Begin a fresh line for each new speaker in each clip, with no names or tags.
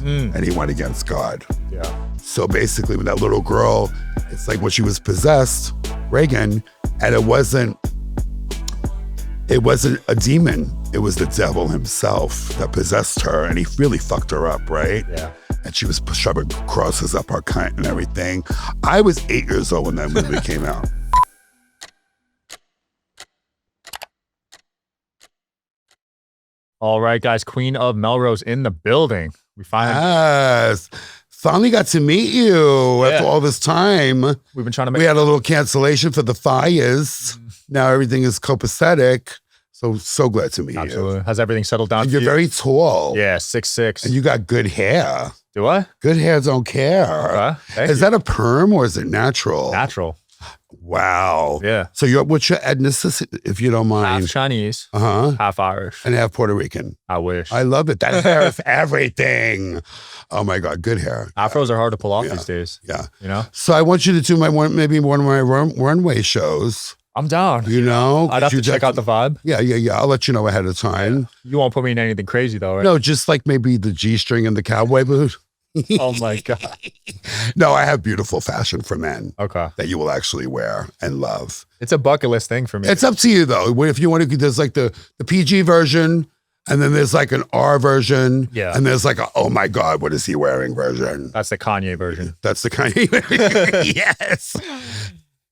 and he went against God.
Yeah.
So basically when that little girl, it's like when she was possessed, Reagan, and it wasn't a demon. It was the devil himself that possessed her, and he really fucked her up, right?
Yeah.
And she was shoving crosses up her cunt and everything. I was 8 years old when that movie came out.
All right, guys. Queen of Melrose in the building. We
Finally got to meet you after all this time.
We've been trying to make.
We had a little cancellation for the fires. Now everything is copacetic. So glad to meet
Absolutely.
you.
Has everything settled down?
And you're very tall.
Yeah, 6'6".
And you got good hair.
Do I?
Good hair don't care.
Okay.
Is that a perm or is it natural?
Natural.
Wow.
Yeah.
So what's your ethnicity, if you don't mind?
Half Chinese, half Irish.
And half Puerto Rican.
I wish.
I love it. That hair is everything. Oh my God, good hair.
Afros are hard to pull off these days.
Yeah.
You know?
So I want you to do maybe one of my runway shows.
I'm down.
You know?
I'd have to check out the vibe.
Yeah. I'll let you know ahead of time.
You won't put me in anything crazy though, right?
No, just like maybe the G-string and the cowboy boot.
Oh my God.
No, I have beautiful fashion for men.
Okay.
That you will actually wear and love.
It's a bucket list thing for me.
It's up to you though. If you want to, there's like the PG version, and then there's like an R version.
Yeah.
And there's like a, oh my God, what is he wearing version.
That's the Kanye version.
That's the Kanye. Yes.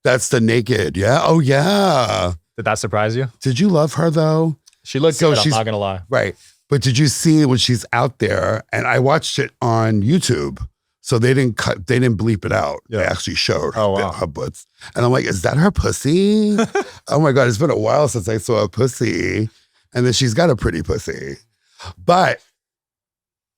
That's the naked. Yeah. Oh yeah.
Did that surprise you?
Did you love her though?
She looked good, I'm not gonna lie.
Right. But did you see when she's out there? And I watched it on YouTube. So they didn't bleep it out.
Yeah.
They actually showed
wow.
her butts. And I'm like, is that her pussy? Oh my God, it's been a while since I saw a pussy. And then she's got a pretty pussy. But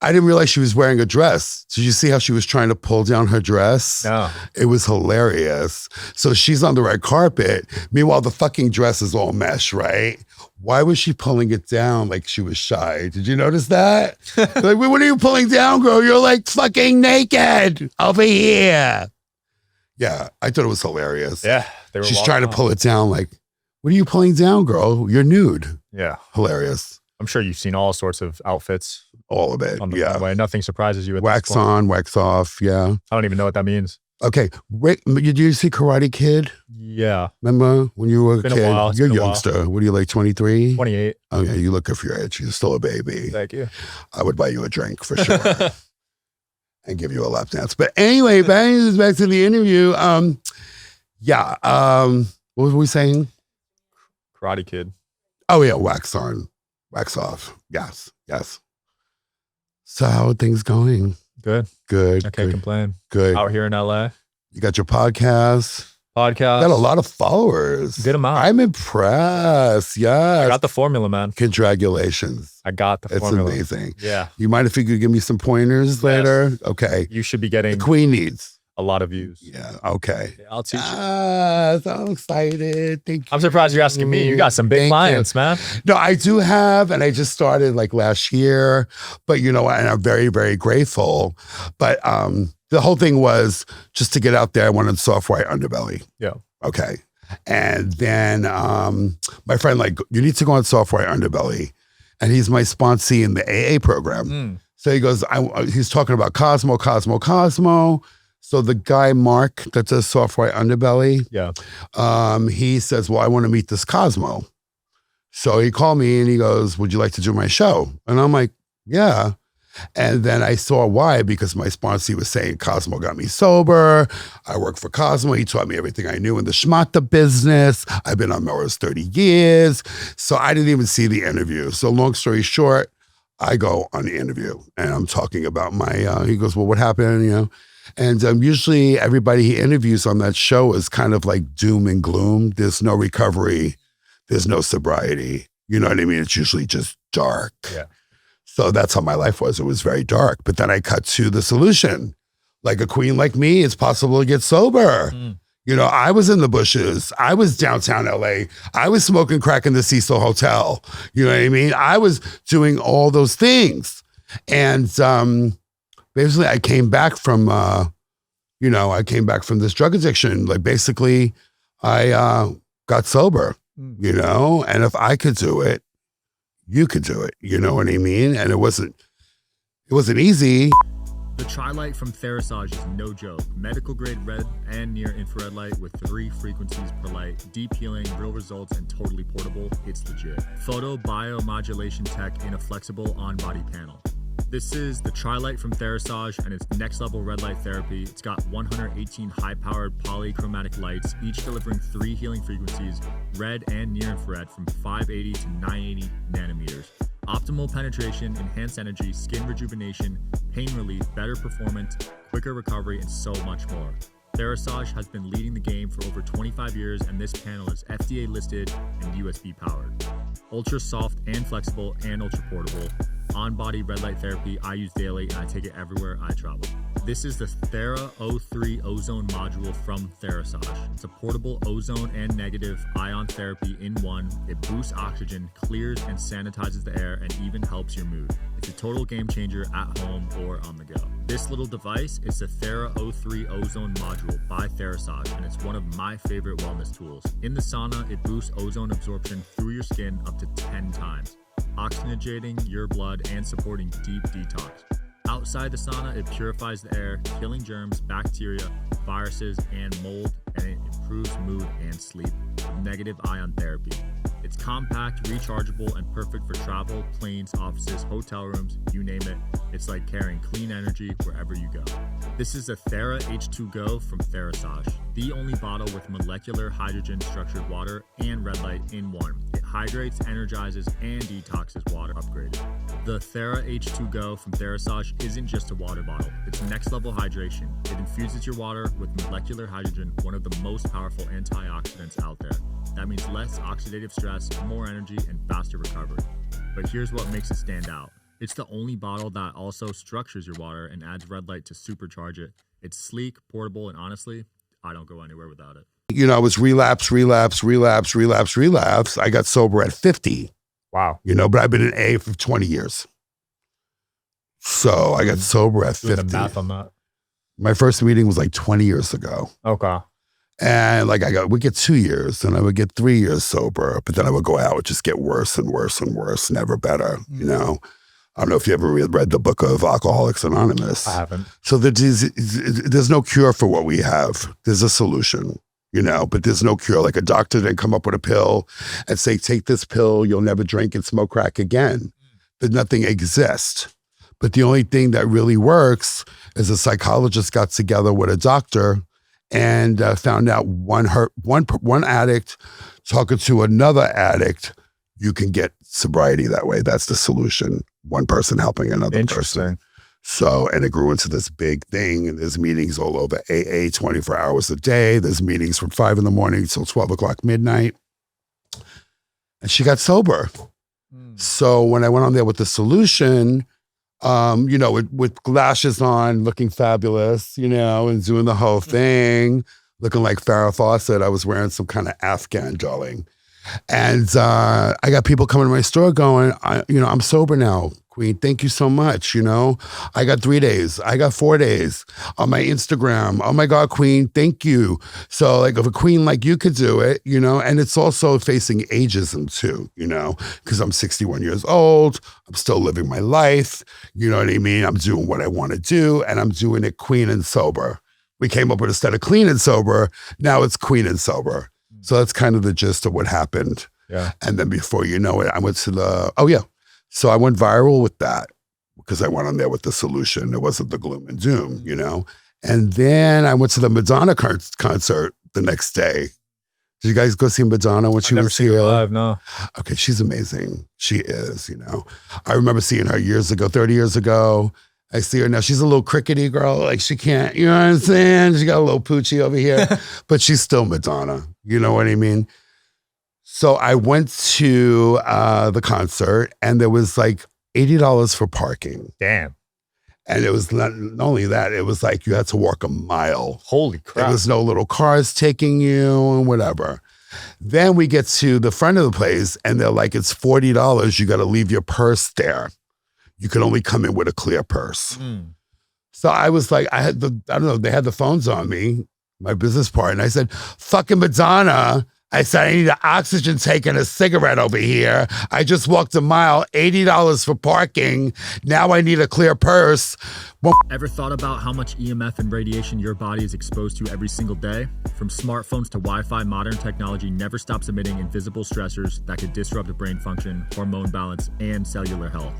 I didn't realize she was wearing a dress. Did you see how she was trying to pull down her dress?
No.
It was hilarious. So she's on the red carpet. Meanwhile, the fucking dress is all mesh, right? Why was she pulling it down like she was shy? Did you notice that? Like, what are you pulling down, girl? You're like fucking naked over here. Yeah, I thought it was hilarious.
Yeah.
She's trying to pull it down like, what are you pulling down, girl? You're nude.
Yeah.
Hilarious.
I'm sure you've seen all sorts of outfits.
All of it.
On the runway. Nothing surprises you at
wax
this point.
on, wax off. Yeah.
I don't even know what that means.
Okay. Rick, did you see Karate Kid?
Yeah.
Remember when you were a kid?
Been a while.
You're a youngster. What are you, like 23?
28.
Oh yeah, you look good for your age. You're still a baby.
Thank you.
I would buy you a drink for sure. And give you a lap dance. But anyway, back to the interview. What were we saying?
Karate Kid.
Oh yeah, wax on, wax off. Yes. So how are things going?
Good.
Good.
I can't complain.
Good.
Out here in LA.
You got your podcast.
Podcast.
Got a lot of followers.
Good amount.
I'm impressed. Yeah.
I got the formula, man.
Congratulations.
I got the formula.
It's amazing.
Yeah.
You mind if you could give me some pointers later? Okay.
You should be getting
the Queen needs
a lot of views.
Yeah. Okay.
Yeah, I'll teach you.
So excited. Thank you.
I'm surprised you're asking me. You got some big clients, man.
No, I do have, and I just started like last year, but and I'm very, very grateful. But the whole thing was just to get out there. I wanted soft white underbelly.
Yeah.
Okay. And then my friend, like, you need to go on soft white underbelly. And he's my sponsee in the AA program. So he goes, he's talking about Cosmo. So the guy, Mark, that does soft white underbelly, he says, well, I want to meet this Cosmo. So he called me and he goes, would you like to do my show? And I'm like, yeah. And then I saw why, because my sponsor was saying Cosmo got me sober. I work for Cosmo. He taught me everything I knew in the schmata business. I've been on Melrose 30 years. So I didn't even see the interview. So long story short, I go on the interview and I'm talking about my, he goes, well, what happened? And usually everybody he interviews on that show is kind of like doom and gloom. There's no recovery. There's no sobriety. You know what I mean? It's usually just dark.
Yeah.
So that's how my life was. It was very dark. But then I cut to the solution. Like a queen like me, it's possible to get sober. I was in the bushes. I was downtown LA. I was smoking crack in the Cecil Hotel. You know what I mean? I was doing all those things. And basically I came back from, this drug addiction. Like basically I got sober, and if I could do it, you could do it. You know what I mean? And it wasn't It wasn't easy.
The Tri-Light from Therasage is no joke. Medical grade red and near infrared light with 3 frequencies per light, deep healing, real results, and totally portable. It's legit. Photo biomodulation tech in a flexible on-body panel. This is the Tri-Light from Therasage, and it's next level red light therapy. It's got 118 high-powered polychromatic lights, each delivering 3 healing frequencies, red and near infrared from 580 to 980 nanometers. Optimal penetration, enhanced energy, skin rejuvenation, pain relief, better performance, quicker recovery, and so much more. Therasage has been leading the game for over 25 years, and this panel is FDA listed and USB powered. Ultra soft and flexible and ultra portable. On-body red light therapy I use daily, and I take it everywhere I travel. This is the Thera O3 Ozone module from Therasage. It's a portable ozone and negative ion therapy in one. It boosts oxygen, clears and sanitizes the air, and even helps your mood. It's a total game changer at home or on the go. This little device is the Thera O3 Ozone module by Therasage, and it's one of my favorite wellness tools. In the sauna, it boosts ozone absorption through your skin up to 10 times, oxygenating your blood and supporting deep detox. Outside the sauna, it purifies the air, killing germs, bacteria, viruses, and mold, and it improves mood and sleep with negative ion therapy. It's compact, rechargeable, and perfect for travel, planes, offices, hotel rooms, you name it. It's like carrying clean energy wherever you go. This is a Thera H2O Go from Therasage, the only bottle with molecular hydrogen structured water and red light in one. It hydrates, energizes, and detoxes water upgraded. The Thera H2O Go from Therasage isn't just a water bottle, it's next level hydration. It infuses your water with molecular hydrogen, one of the most powerful antioxidants out there. That means less oxidative stress, more energy, and faster recovery. But here's what makes it stand out. It's the only bottle that also structures your water and adds red light to supercharge it. It's sleek, portable, and honestly, I don't go anywhere without it.
You know, I was relapse. I got sober at 50.
Wow.
You know, but I've been in A for 20 years. So I got sober at 50.
Do the math on that.
My first meeting was like 20 years ago.
Okay.
And like we get 2 years, and I would get 3 years sober, but then I would go out, would just get worse and worse and worse, never better, you know? I don't know if you ever read the book of Alcoholics Anonymous.
I haven't.
So there's no cure for what we have. There's a solution, you know, but there's no cure. Like a doctor didn't come up with a pill and say, take this pill, you'll never drink and smoke crack again. That nothing exists. But the only thing that really works is a psychologist got together with a doctor and found out one addict talking to another addict, you can get sobriety that way. That's the solution. One person helping another person. So, and it grew into this big thing, and there's meetings all over AA 24 hours a day. There's meetings from 5 in the morning till 12 o'clock midnight. And she got sober. So when I went on there with the solution, you know, with lashes on, looking fabulous, you know, and doing the whole thing, looking like Farrah Fawcett. I was wearing some kind of Afghan, darling. And I got people coming to my store going, I'm sober now, Queen. Thank you so much. You know, I got 3 days. I got 4 days on my Instagram. Oh my God, Queen, thank you. So like if a queen like you could do it, you know, and it's also facing ageism too, you know, because I'm 61 years old. I'm still living my life. You know what I mean? I'm doing what I want to do, and I'm doing it clean and sober. We came up with, instead of clean and sober, now it's queen and sober. So that's kind of the gist of what happened.
Yeah.
And then before you know it, I went to so I went viral with that because I went on there with the solution. It wasn't the gloom and doom, you know? And then I went to the Madonna concert the next day. Did you guys go see Madonna when she was here?
Live, no.
Okay, she's amazing. She is, you know. I remember seeing her years ago, 30 years ago. I see her now. She's a little crickety girl. Like she can't, you know what I'm saying? She got a little poochie over here, but she's still Madonna. You know what I mean? So I went to the concert, and there was like $80 for parking.
Damn.
And it was not only that, it was like you had to walk a mile.
Holy crap.
There was no little cars taking you and whatever. Then we get to the front of the place, and they're like, it's $40. You got to leave your purse there. You could only come in with a clear purse. So I was like, they had the phones on me, my business partner. And I said, fucking Madonna, I said, I need an oxygen tank and a cigarette over here. I just walked a mile, $80 for parking. Now I need a clear purse. Well,
Ever thought about how much EMF and radiation your body is exposed to every single day? From smartphones to Wi-Fi, modern technology never stops emitting invisible stressors that could disrupt brain function, hormone balance, and cellular health.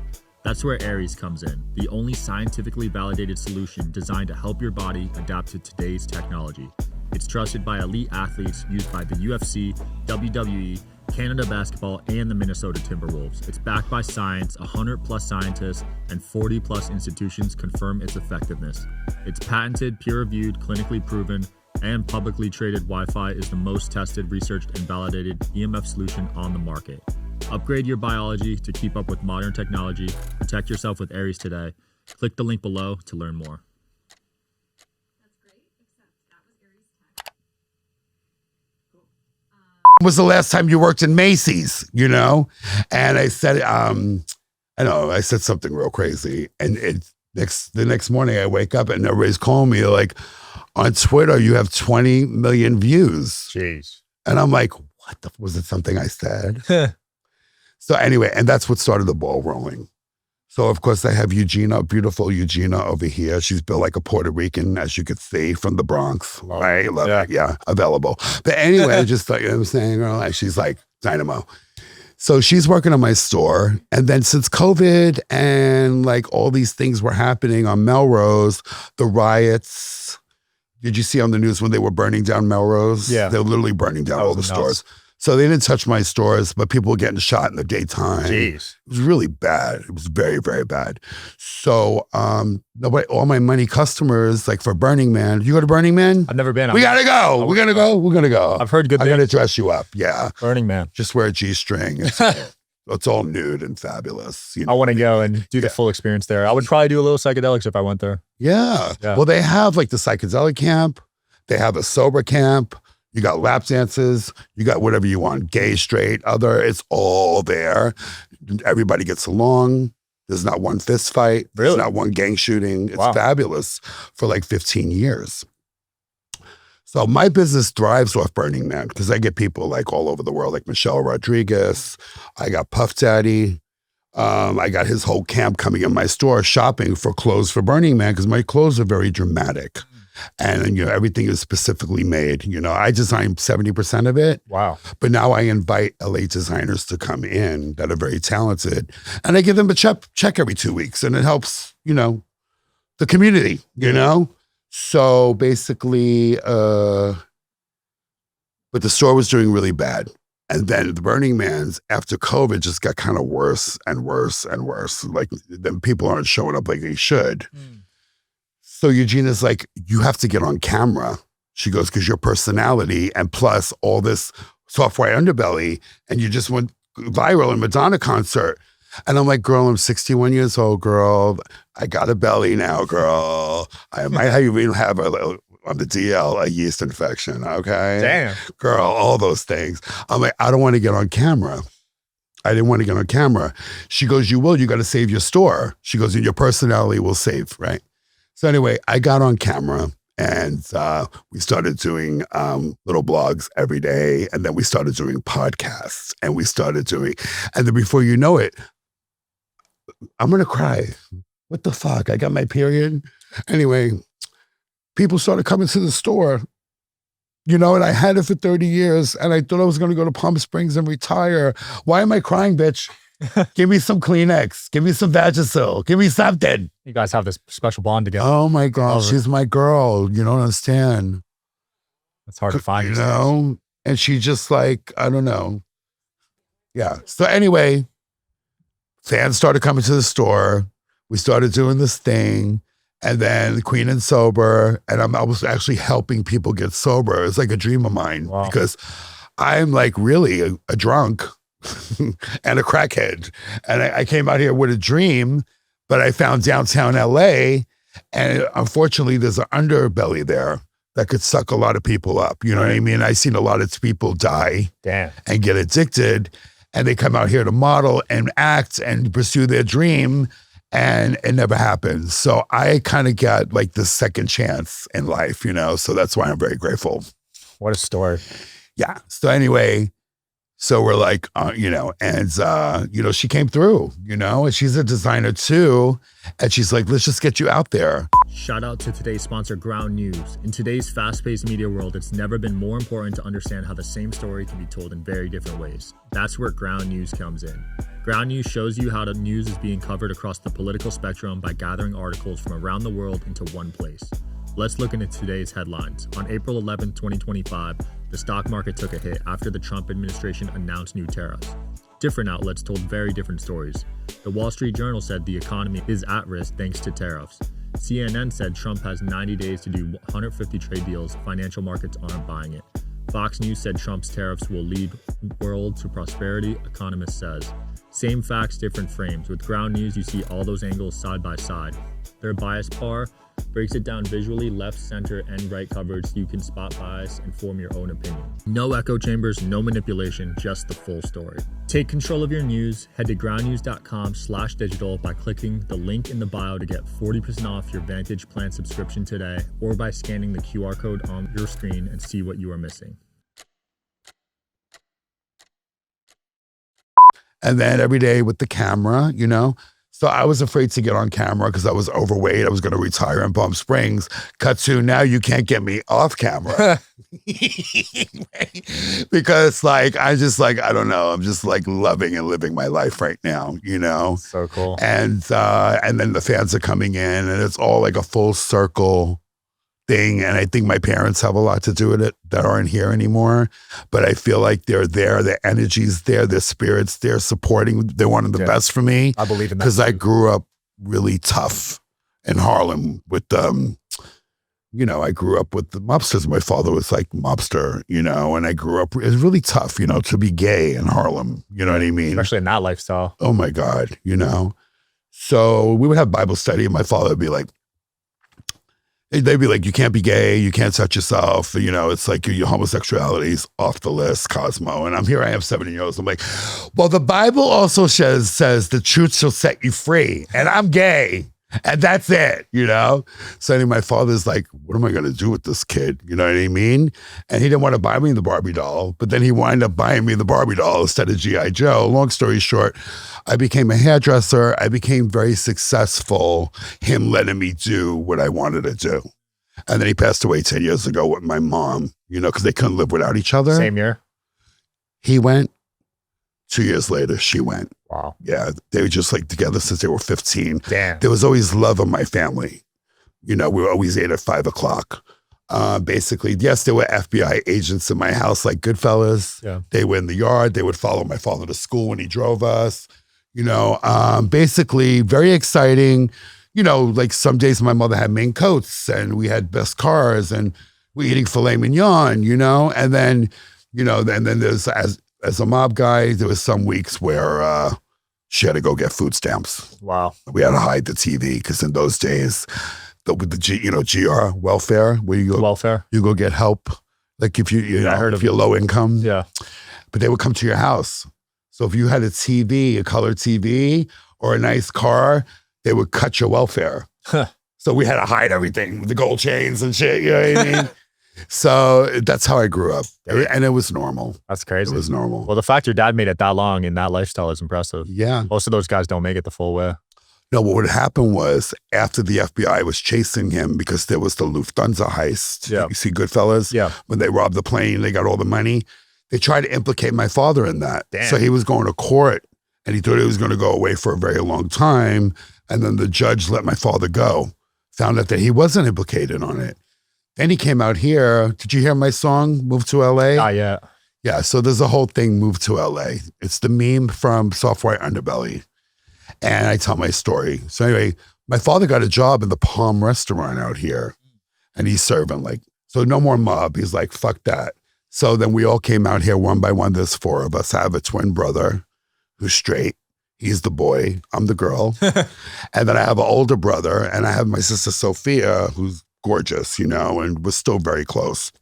That's where Aries comes in, the only scientifically validated solution designed to help your body adapt to today's technology. It's trusted by elite athletes, used by the UFC, WWE, Canada Basketball, and the Minnesota Timberwolves. It's backed by science, 100+ scientists, and 40+ institutions confirm its effectiveness. It's patented, peer-reviewed, clinically proven, and publicly traded Wi-Fi is the most tested, researched, and validated EMF solution on the market. Upgrade your biology to keep up with modern technology. Protect yourself with Aries today. Click the link below to learn more.
was the last time you worked in Macy's, you know? And I said, I said something real crazy. And the next morning I wake up and everybody's calling me like, on Twitter, you have 20 million views.
Jeez.
And I'm like, was it something I said? So anyway, and that's what started the ball rolling. So of course I have Eugenia, beautiful Eugenia over here. She's built like a Puerto Rican, as you could see, from the Bronx. Right? Love it. Yeah, available. But anyway, just like, you know what I'm saying, girl? Like, she's like dynamo. So she's working on my store. And then since COVID and like all these things were happening on Melrose, the riots, did you see on the news when they were burning down Melrose?
Yeah.
They were literally burning down all the stores. So they didn't touch my stores, but people were getting shot in the daytime.
Jeez.
It was really bad. It was very, very bad. So all my money customers, like for Burning Man, you go to Burning Man?
I've never been.
We gotta go. We're gonna go. We're gonna go.
I've heard good
I'm
things.
gonna dress you up. Yeah.
Burning Man.
Just wear a G-string. It's all nude and fabulous. You know?
I want to go and do the full experience there. I would probably do a little psychedelics if I went there.
Yeah. Well, they have like the psychedelic camp. They have a sober camp. You got lap dances. You got whatever you want. Gay, straight, other. It's all there. Everybody gets along. There's not one fist fight.
Really?
There's not one gang shooting. It's fabulous for like 15 years. So my business thrives off Burning Man because I get people like all over the world, like Michelle Rodriguez. I got Puff Daddy. I got his whole camp coming in my store shopping for clothes for Burning Man because my clothes are very dramatic. And, you know, everything is specifically made. You know, I design 70% of it.
Wow.
But now I invite LA designers to come in that are very talented. And I give them a check every 2 weeks. And it helps, you know, the community, you know? So basically, but the store was doing really bad. And then the Burning Man's after COVID just got kind of worse and worse and worse. Like then people aren't showing up like they should. So Eugenia's like, you have to get on camera. She goes, because your personality and plus all this software underbelly, and you just went viral in Madonna concert. And I'm like, girl, I'm 61 years old, girl. I got a belly now, girl. I might even have on the DL, a yeast infection, okay?
Damn.
Girl, all those things. I'm like, I don't want to get on camera. I didn't want to get on camera. She goes, you will, you got to save your store. She goes, and your personality will save, right? So anyway, I got on camera and we started doing little blogs every day. And then we started doing podcasts and and then before you know it, I'm going to cry. What the fuck? I got my period. Anyway, people started coming to the store, you know, and I had it for 30 years and I thought I was going to go to Palm Springs and retire. Why am I crying, bitch? Give me some Kleenex. Give me some Vagisil. Give me something.
You guys have this special bond together.
Oh my God, she's my girl. You don't understand.
It's hard to find.
You know? And she just like, I don't know. Yeah. So anyway, fans started coming to the store. We started doing this thing. And then Queen and Sober. And I was actually helping people get sober. It's like a dream of mine because I'm like really a drunk. And a crackhead. And I came out here with a dream, but I found downtown LA, and unfortunately there's an underbelly there that could suck a lot of people up. You know what I mean? I've seen a lot of people die and get addicted, and they come out here to model and act and pursue their dream, and it never happens. So I kind of got like the second chance in life, you know? So that's why I'm very grateful.
What a story.
Yeah. So anyway, so we're like, she came through, and she's a designer too. And she's like, let's just get you out there.
Shout out to today's sponsor, Ground News. In today's fast-paced media world, it's never been more important to understand how the same story can be told in very different ways. That's where Ground News comes in. Ground News shows you how the news is being covered across the political spectrum by gathering articles from around the world into one place. Let's look into today's headlines. On April 11, 2025, the stock market took a hit after the Trump administration announced new tariffs. Different outlets told very different stories. The Wall Street Journal said the economy is at risk thanks to tariffs. CNN said Trump has 90 days to do 150 trade deals. Financial markets aren't buying it. Fox News said Trump's tariffs will lead world to prosperity, economist says. Same facts, different frames. With Ground News, you see all those angles side by side. Their bias bar breaks it down visually, left, center, and right coverage so you can spot bias and form your own opinion. No echo chambers, no manipulation, just the full story. Take control of your news. Head to groundnews.com/digital by clicking the link in the bio to get 40% off your Vantage plan subscription today, or by scanning the QR code on your screen and see what you are missing.
And then every day with the camera, So I was afraid to get on camera because I was overweight. I was going to retire in Palm Springs. Cut to now you can't get me off camera. Because I don't know. I'm just loving and living my life right now,
So cool.
And then the fans are coming in and it's all like a full circle thing. And I think my parents have a lot to do with it that aren't here anymore. But I feel like they're there, their energy's there, their spirits, they're supporting. They're one of the best for me.
I believe in that.
Because I grew up really tough in Harlem with I grew up with the mobsters. My father was like mobster, and I grew up, it was really tough, to be gay in Harlem. You know what I mean?
Especially in that lifestyle.
Oh my God, So we would have Bible study and my father would be like, they'd be like, you can't be gay, you can't touch yourself, it's like your homosexuality's off the list, Cosmo. And I have 7 years old. I'm like, well, the Bible also says the truth shall set you free. And I'm gay. And that's it, So anyway, my father's like, what am I going to do with this kid? You know what I mean? And he didn't want to buy me the Barbie doll, but then he wound up buying me the Barbie doll instead of G.I. Joe. Long story short, I became a hairdresser. I became very successful, him letting me do what I wanted to do. And then he passed away 10 years ago with my mom, because they couldn't live without each other.
Same year?
He went. 2 years later, she went.
Wow.
Yeah, they were just together since they were 15.
Damn.
There was always love in my family. We were always ate at 5 o'clock. Basically, yes, there were FBI agents in my house, like Goodfellas.
Yeah.
They were in the yard. They would follow my father to school when he drove us. Basically very exciting. Some days my mother had mink coats and we had best cars and we're eating filet mignon, and then, then there's, as a mob guy, there was some weeks where she had to go get food stamps.
Wow.
We had to hide the TV because in those days, with the GR, welfare, where you go,
welfare,
you go get help. Like if
I heard
if you're low income.
Yeah.
But they would come to your house. So if you had a TV, a color TV or a nice car, they would cut your welfare.
Huh.
So we had to hide everything with the gold chains and shit. You know what I mean? So that's how I grew up. And it was normal.
That's crazy.
It was normal.
Well, the fact your dad made it that long in that lifestyle is impressive.
Yeah.
Most of those guys don't make it the full way.
No, what would happen was after the FBI was chasing him because there was the Lufthansa heist.
Yeah.
You see Goodfellas?
Yeah.
When they robbed the plane, they got all the money. They tried to implicate my father in that.
Damn.
So he was going to court and he thought he was going to go away for a very long time. And then the judge let my father go. Found out that he wasn't implicated on it. Then he came out here. Did you hear my song, Move to LA?
Not yet.
Yeah, so there's a whole thing, Move to LA. It's the meme from Soft White Underbelly. And I tell my story. So anyway, my father got a job in the Palm restaurant out here. And he's serving so no more mob. He's like, fuck that. So then we all came out here one by one. There's 4 of us. I have a twin brother who's straight. He's the boy. I'm the girl. And then I have an older brother. And I have my sister Sophia, who's gorgeous, and was still very close.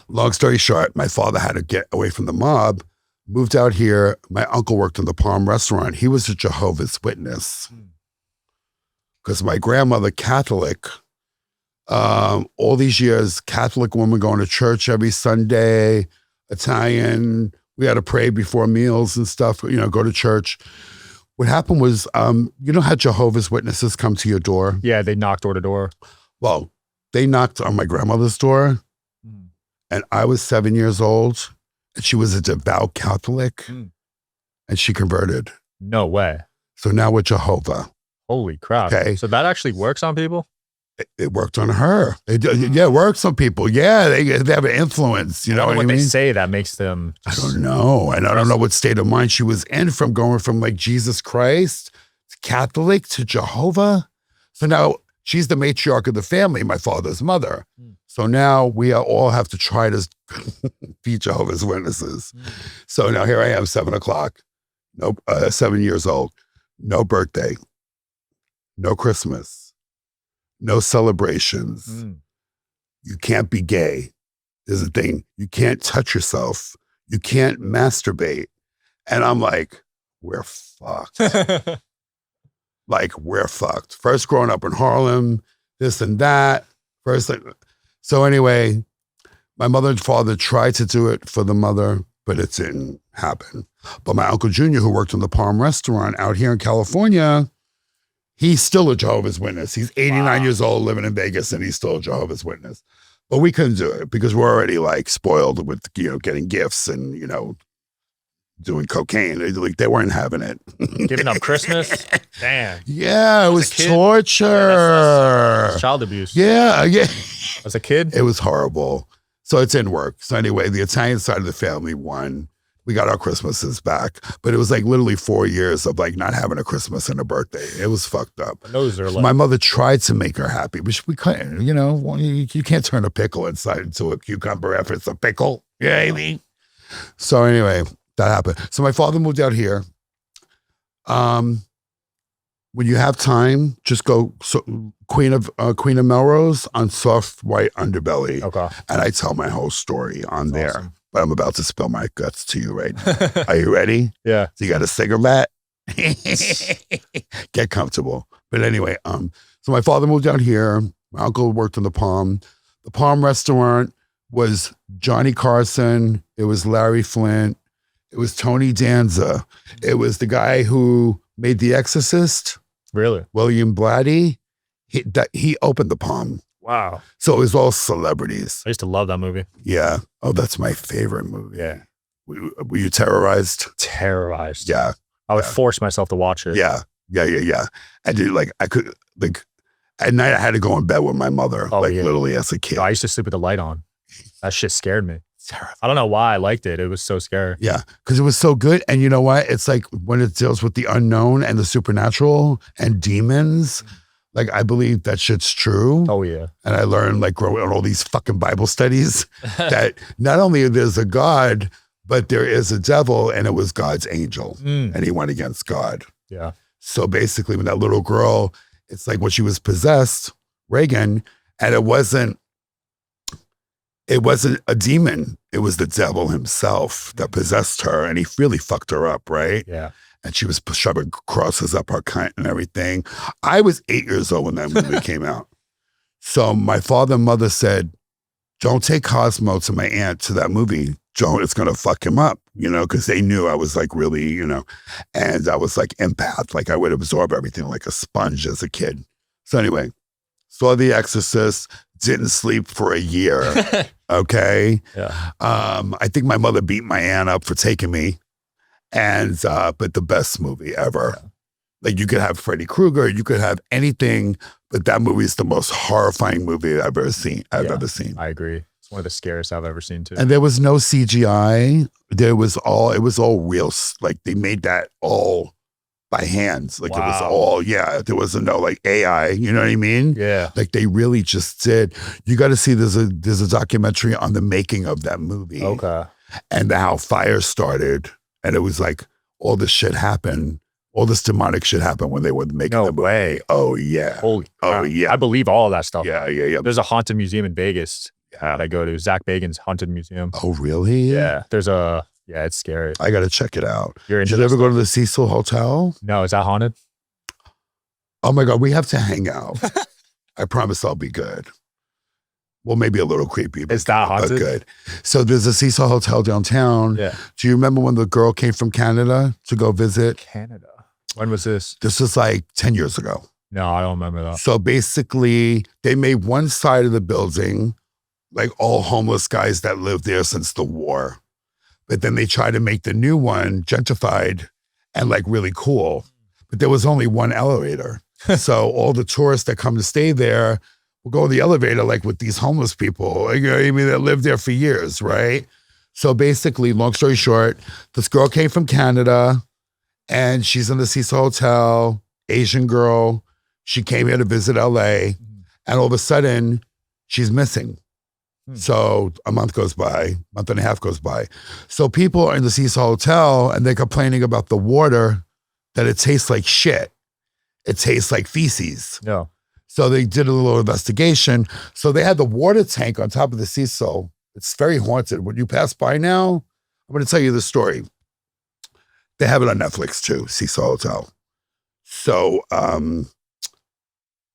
Long story short, my father had to get away from the mob, moved out here. My uncle worked in the Palm restaurant. He was a Jehovah's Witness. Because my grandmother, Catholic, All these years, Catholic woman going to church every Sunday, Italian. We had to pray before meals and stuff, go to church. What happened was, you know how Jehovah's Witnesses come to your door?
Yeah, they knock door to door.
Well, they knocked on my grandmother's door, and I was 7 years old, and she was a devout Catholic, and she converted.
No way.
So now we're Jehovah.
Holy crap.
Okay.
So that actually works on people?
It worked on her. It works on people. Yeah, they have an influence. You know what I mean?
They say that makes them.
I don't know. And I don't know what state of mind she was in from going from like Jesus Christ to Catholic to Jehovah. So now she's the matriarch of the family, my father's mother. So now we all have to try to be Jehovah's Witnesses. So now here I am, 7 o'clock, 7 years old, no birthday, no Christmas. No celebrations. You can't be gay. There's a thing. You can't touch yourself. You can't masturbate. And I'm like, we're fucked. We're fucked. First growing up in Harlem, this and that. So anyway, my mother and father tried to do it for the mother, but it didn't happen. But my Uncle Junior, who worked in the Palm restaurant out here in California, he's still a Jehovah's Witness. He's 89 years old, living in Vegas, and he's still a Jehovah's Witness. But we couldn't do it because we're already spoiled with, getting gifts and, doing cocaine. They weren't having it.
Giving up Christmas? Damn.
Yeah, it was torture.
Yeah, that's child abuse.
Yeah.
As a kid?
It was horrible. So it didn't work. So anyway, the Italian side of the family won. We got our Christmases back, but it was literally 4 years of not having a Christmas and a birthday. It was fucked up.
Those are
My mother tried to make her happy, but we couldn't. You can't turn a pickle into a cucumber if it's a pickle. You know what I mean? So anyway, that happened. So my father moved out here. When you have time, just go Queen of Melrose on soft white underbelly.
Okay.
And I tell my whole story on there.
Awesome.
But I'm about to spill my guts to you right now. Are you ready?
Yeah.
So you got a cigarette? Get comfortable. But anyway, so my father moved out here. My uncle worked in the Palm. The Palm restaurant was Johnny Carson. It was Larry Flint. It was Tony Danza. It was the guy who made The Exorcist.
Really?
William Blatty. He opened the Palm.
Wow.
So it was all celebrities.
I used to love that movie.
Yeah. Oh, that's my favorite movie.
Yeah.
Were you terrorized?
Terrorized.
Yeah.
I would force myself to watch it.
Yeah. I did I could at night I had to go in bed with my mother, literally as a kid.
I used to sleep with the light on. That shit scared me. I don't know why I liked it. It was so scary.
Yeah, because it was so good. And you know what? It's when it deals with the unknown and the supernatural and demons, I believe that shit's true.
Oh, yeah.
And I learned, growing on all these fucking Bible studies, that not only there's a God, but there is a devil, and it was God's angel. And he went against God.
Yeah.
So basically, when that little girl, it's when she was possessed, Reagan, and it wasn't a demon. It was the devil himself that possessed her, and he really fucked her up, right?
Yeah.
And she was shoving crosses up her cunt and everything. I was 8 years old when that movie came out. So my father and mother said, don't take Cosmo to my aunt to that movie. It's going to fuck him up, because they knew I was really, and I was empath. I would absorb everything like a sponge as a kid. So anyway, saw The Exorcist, didn't sleep for a year. Okay.
Yeah.
I think my mother beat my aunt up for taking me. And, but the best movie ever. Yeah. You could have Freddy Krueger, you could have anything, but that movie is the most horrifying movie I've ever seen.
I agree. It's one of the scariest I've ever seen too.
And there was no CGI. It was all real. They made that all by hands. It was all, there was no AI, you know what I mean?
Yeah.
They really just did. You got to see, there's a documentary on the making of that movie.
Okay.
And how fire started. And it was all this shit happened. All this demonic shit happened when they were making the movie.
No way.
Oh, yeah.
Holy crap.
Oh, yeah.
I believe all of that stuff.
Yeah.
There's a haunted museum in Vegas that I go to, Zach Bagans' Haunted Museum.
Oh, really?
Yeah. It's scary.
I got to check it out.
Did
you ever go to the Cecil Hotel?
No, is that haunted?
Oh my God, we have to hang out. I promise I'll be good. Well, maybe a little creepy.
It's that
but
haunted?
good. So there's a Cecil Hotel downtown.
Yeah.
Do you remember when the girl came from Canada to go visit?
Canada. When was this?
This was like 10 years ago.
No, I don't remember that.
So basically, they made one side of the building like all homeless guys that lived there since the war. But then they tried to make the new one gentrified and like really cool. But there was only one elevator. So all the tourists that come to stay there will go in the elevator like with these homeless people, you know what I mean, that lived there for years, right? So basically, long story short, this girl came from Canada and she's in the Cecil Hotel, Asian girl. She came here to visit LA and all of a sudden she's missing. So a month goes by, month and a half goes by. So people are in the Cecil Hotel and they're complaining about the water, that it tastes like shit. It tastes like feces.
Yeah.
So they did a little investigation. So they had the water tank on top of the Cecil. It's very haunted. When you pass by now, I'm going to tell you the story. They have it on Netflix too, Cecil Hotel. So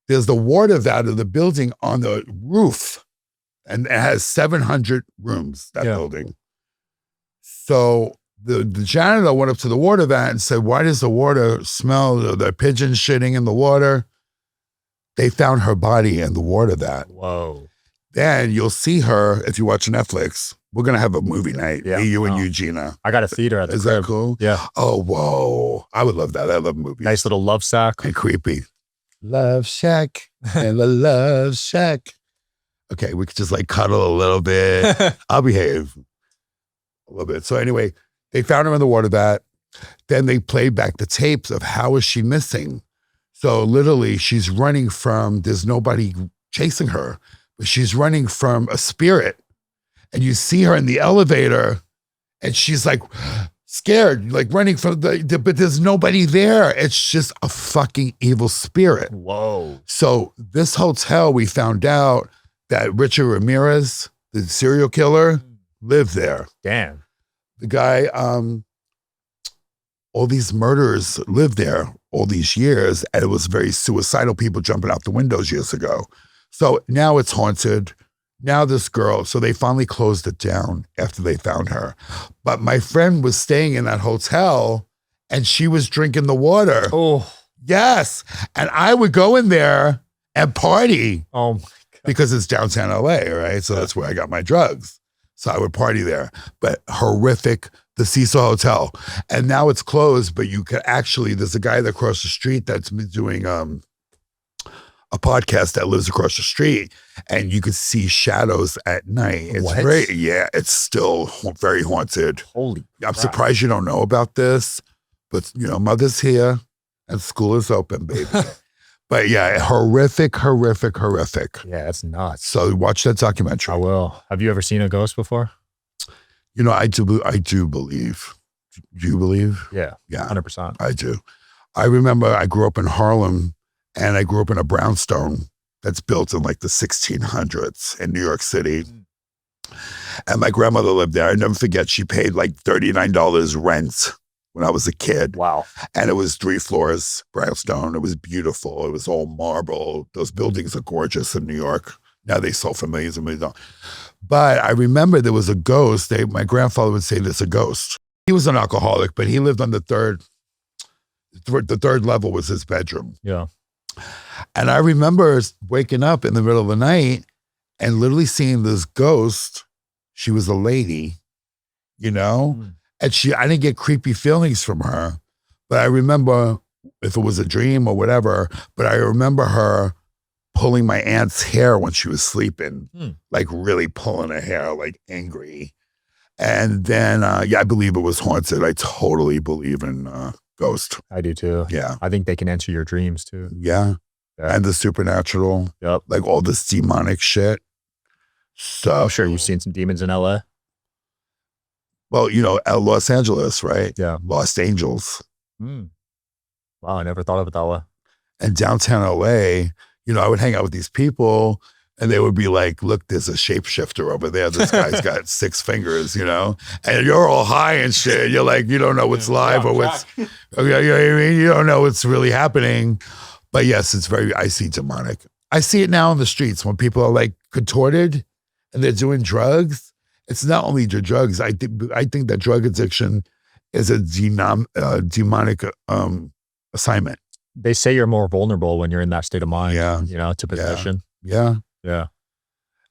there's the water vat of the building on the roof. And it has 700 rooms, that building. So the janitor went up to the water vat and said, why does the water smell? The pigeons shitting in the water. They found her body in the water vat.
Whoa.
Then you'll see her, if you watch Netflix, we're going to have a movie night, me, you, and Eugenia.
I got a theater at the
Is
crib.
that cool?
Yeah.
Oh, whoa. I would love that. I love movies.
Nice little love sack.
And creepy. Love Shack and the Love Shack. Okay, we could just like cuddle a little bit. I'll behave a little bit. So anyway, they found her in the water vat. Then they played back the tapes of how is she missing. So literally she's running from, there's nobody chasing her, but she's running from a spirit. And you see her in the elevator and she's like scared, like running from but there's nobody there. It's just a fucking evil spirit.
Whoa.
So this hotel, we found out that Richard Ramirez, the serial killer, lived there.
Damn.
The guy, all these murderers lived there all these years, and it was very suicidal, people jumping out the windows years ago. So now it's haunted. Now this girl, so they finally closed it down after they found her. But my friend was staying in that hotel, and she was drinking the water.
Oh.
Yes. And I would go in there and party.
Oh, my God.
Because it's downtown LA, right? So that's where I got my drugs. So I would party there. But horrific, the Cecil Hotel. And now it's closed, but you could actually, there's a guy that across the street that's been doing a podcast that lives across the street, and you could see shadows at night. It's it's still very haunted.
Holy
I'm
crap.
surprised you don't know about this, but you know, mother's here and school is open, baby. But yeah, horrific.
Yeah, that's nuts.
So watch that documentary.
I will. Have you ever seen a ghost before?
You know, I do believe. Do you believe?
Yeah.
Yeah.
100%.
I do. I remember I grew up in Harlem, and I grew up in a brownstone that's built in like the 1600s in New York City. And my grandmother lived there. I never forget, she paid like $39 rent when I was a kid.
Wow.
And it was 3 floors, brownstone. It was beautiful. It was all marble. Those buildings are gorgeous in New York. Now they sold for millions and millions. But I remember there was a ghost. My grandfather would say there's a ghost. He was an alcoholic, but he lived on the third level was his bedroom.
Yeah.
And I remember waking up in the middle of the night and literally seeing this ghost. She was a lady, you know? And I didn't get creepy feelings from her, but I remember, if it was a dream or whatever, but I remember her pulling my aunt's hair when she was sleeping, like really pulling her hair, like angry. And then, I believe it was haunted. I totally believe in ghosts.
I do too.
Yeah.
I think they can enter your dreams too.
Yeah.
Yeah.
And the supernatural.
Yep.
Like all this demonic shit. So
I'm sure you've seen some demons in LA.
Well, you know, Los Angeles, right?
Yeah.
Lost Angels.
Wow, I never thought of it that way.
And downtown LA, you know, I would hang out with these people and they would be like, look, there's a shapeshifter over there. This guy's got 6 fingers, you know, and you're all high and shit. You're like, you don't know what's live or what's, you know what I mean? You don't know what's really happening. But yes, it's I see demonic. I see it now in the streets when people are like contorted and they're doing drugs, it's not only the drugs. I think that drug addiction is a demonic assignment.
They say you're more vulnerable when you're in that state of mind.
Yeah.
You know, to possession.
Yeah.
Yeah.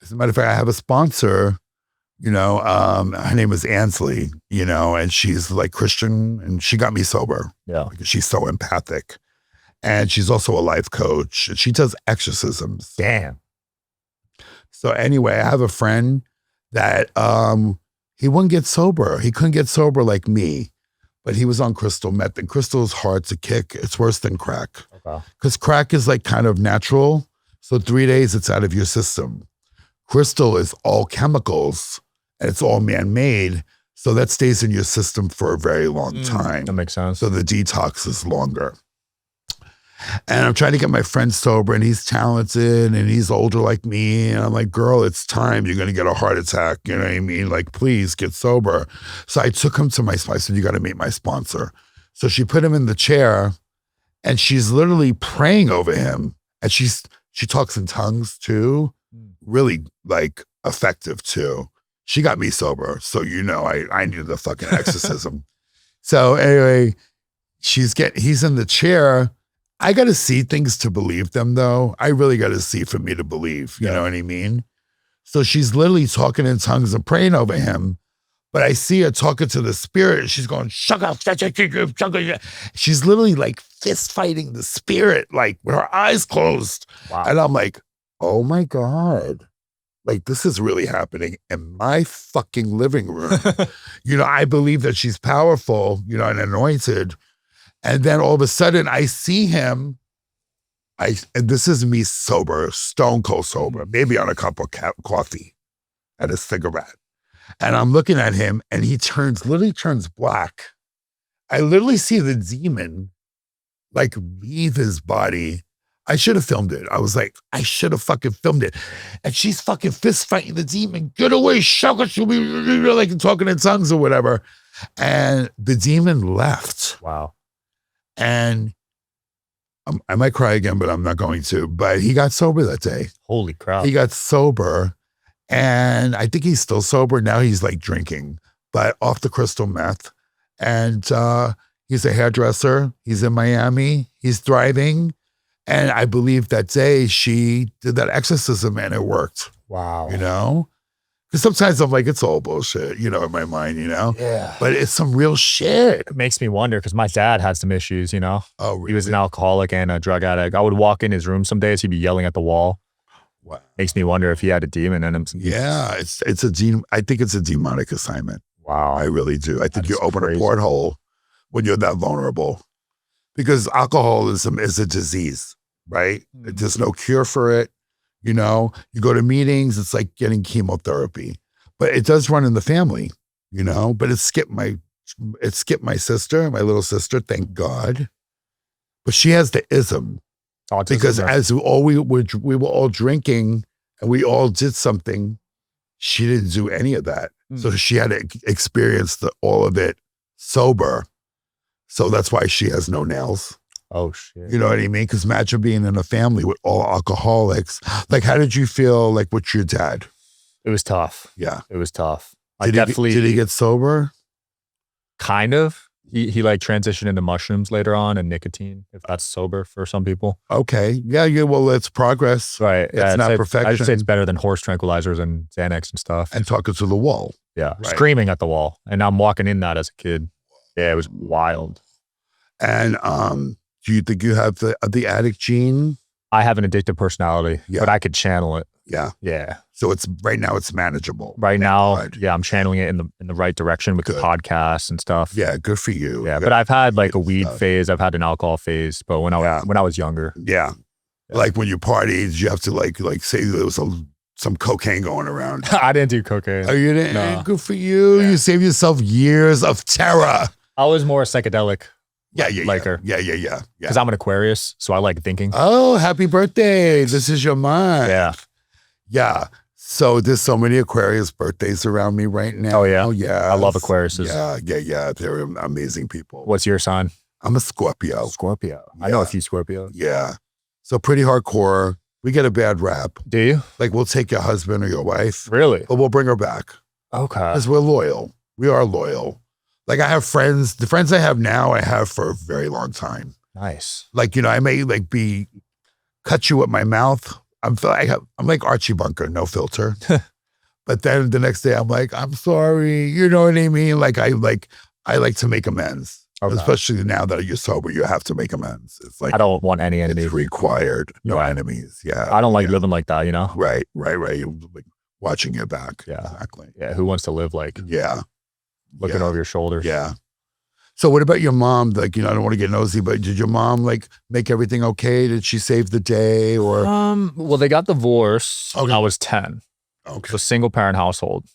As a matter of fact, I have a sponsor, you know, her name is Ansley, you know, and she's like Christian and she got me sober.
Yeah.
Because she's so empathic. And she's also a life coach. And she does exorcisms.
Damn.
So anyway, I have a friend that he wouldn't get sober. He couldn't get sober like me, but he was on crystal meth. And crystal is hard to kick. It's worse than crack.
Okay.
Because crack is like kind of natural. So 3 days, it's out of your system. Crystal is all chemicals and it's all man-made. So that stays in your system for a very long time.
That makes sense.
So the detox is longer. And I'm trying to get my friend sober and he's talented and he's older like me. And I'm like, girl, it's time. You're going to get a heart attack. You know what I mean? Like, please get sober. So I took him to my sponsor. I said, you got to meet my sponsor. So she put him in the chair and she's literally praying over him. And she talks in tongues too. Really like effective too. She got me sober. So, you know, I needed the fucking exorcism. So anyway, he's in the chair. I got to see things to believe them though. I really got to see for me to believe, you know what I mean? So she's literally talking in tongues and praying over him, but I see her talking to the spirit and she's going, shaka. She's literally like fist fighting the spirit, like with her eyes closed.
Wow.
And I'm like, oh my God, like this is really happening in my fucking living room. You know, I believe that she's powerful, you know, and anointed. And then all of a sudden I see him, and this is me sober, stone cold sober, maybe on a cup of coffee and a cigarette. And I'm looking at him and he literally turns black. I literally see the demon like leave his body. I should have filmed it. I was like, I should have fucking filmed it. And she's fucking fist fighting the demon. Get away, shaka, like talking in tongues or whatever. And the demon left.
Wow.
And I might cry again, but I'm not going to. But he got sober that day.
Holy crap.
He got sober. And I think he's still sober. Now he's like drinking, but off the crystal meth. And he's a hairdresser. He's in Miami. He's thriving. And I believe that day she did that exorcism and it worked.
Wow.
You know? Because sometimes I'm like, it's all bullshit, you know, in my mind, you know?
Yeah.
But it's some real shit.
It makes me wonder because my dad had some issues, you know?
Oh, really?
He was an alcoholic and a drug addict. I would walk in his room some days, he'd be yelling at the wall.
Wow.
Makes me wonder if he had a demon in him.
Yeah, I think it's a demonic assignment.
Wow.
I really do. I think
That
you
is
open
crazy.
a porthole when you're that vulnerable. Because alcoholism is a disease, right? There's no cure for it. You know, you go to meetings, it's like getting chemotherapy. But it does run in the family, you know, but it skipped my sister, my little sister, thank God. But she has the ism.
Autism,
Because
or-
as we were all drinking and we all did something, she didn't do any of that. So she had to experience all of it sober. So that's why she has no nails.
Oh shit.
You know what I mean? Because imagine being in a family with all alcoholics. Like, how did you feel like with your dad?
It was tough.
Yeah.
It was tough.
Did he get sober?
Kind of. He like transitioned into mushrooms later on and nicotine, if that's sober for some people.
Okay. Yeah. Well, it's progress.
Right.
It's not
I
perfection.
should say it's better than horse tranquilizers and Xanax and stuff.
And talking to the wall.
Yeah.
Right.
Screaming at the wall. And I'm walking in that as a kid. Yeah, it was wild.
And do you think you have the addict gene?
I have an addictive personality, but I could channel it.
Yeah.
Yeah.
So right now it's manageable.
Right now,
God.
yeah, I'm channeling it in the right direction with the podcasts and stuff.
Yeah, good for you.
Yeah,
Good.
but I've had like a weed
stuff.
phase. I've had an alcohol phase, but when I was younger.
Yeah. Like when you partied, you have to like say there was some cocaine going around.
I didn't do cocaine.
Oh, you didn't?
No.
Good for you.
Yeah.
You saved yourself years of terror.
I was more psychedelic.
Yeah.
Liker.
Yeah.
Because I'm an Aquarius, so I like thinking.
Oh, happy birthday. This is your month.
Yeah.
Yeah. So there's so many Aquarius birthdays around me right now.
Oh, yeah?
Oh, yeah.
I love Aquariuses.
Yeah. They're amazing people.
What's your sign?
I'm a Scorpio.
Scorpio. I know a few Scorpios.
Yeah. So pretty hardcore, We get a bad rap.
Do you?
Like we'll take your husband or your wife,
Really?
but we'll bring her back
Okay.
because we're loyal. We are loyal. Like I have friends, the friends I have now, I have for a very long time.
Nice.
Like, I may like cut you with my mouth. I'm like Archie Bunker, no filter. But then the next day I'm like, I'm sorry. You know what I mean? Like I like to make amends.
Okay.
Especially now that you're sober, you have to make amends. It's like
I don't want any enemies.
it's required. No
Yeah.
enemies. Yeah.
I don't like living like that, you know?
Right. You're like watching your back.
Yeah.
Exactly.
Yeah. Who wants to live like
Yeah.
looking over your shoulders?
Yeah. So what about your mom? Like, I don't want to get nosy, but did your mom like make everything okay? Did she save the day or?
Well, they got divorced when
Okay.
I was 10.
Okay.
It's a single parent household.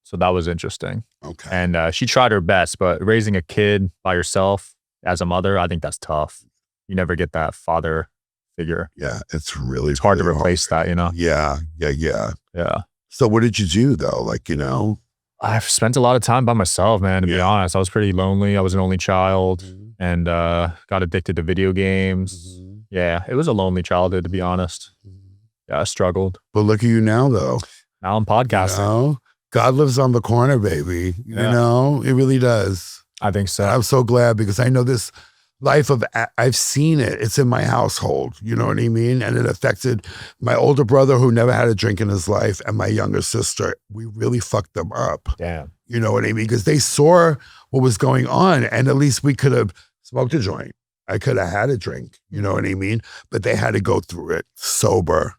So that was interesting.
Okay.
And she tried her best, but raising a kid by yourself as a mother, I think that's tough. You never get that father figure.
Yeah. It's really,
It's hard to
really
replace that, you know?
Yeah.
Yeah.
So what did you do though? Like,
I've spent a lot of time by myself, man, to be honest. I was pretty lonely. I was an only child and got addicted to video games. Yeah, it was a lonely childhood, to be honest. Yeah, I struggled.
But look at you now though.
Now I'm podcasting.
God lives on the corner, baby.
Yeah.
It really does.
I think so.
I'm so glad because I know this life of, I've seen it. It's in my household. You know what I mean? And it affected my older brother who never had a drink in his life and my younger sister. We really fucked them up.
Damn.
You know what I mean? Because they saw what was going on and at least we could have smoked a joint. I could have had a drink. You know what I mean? But they had to go through it sober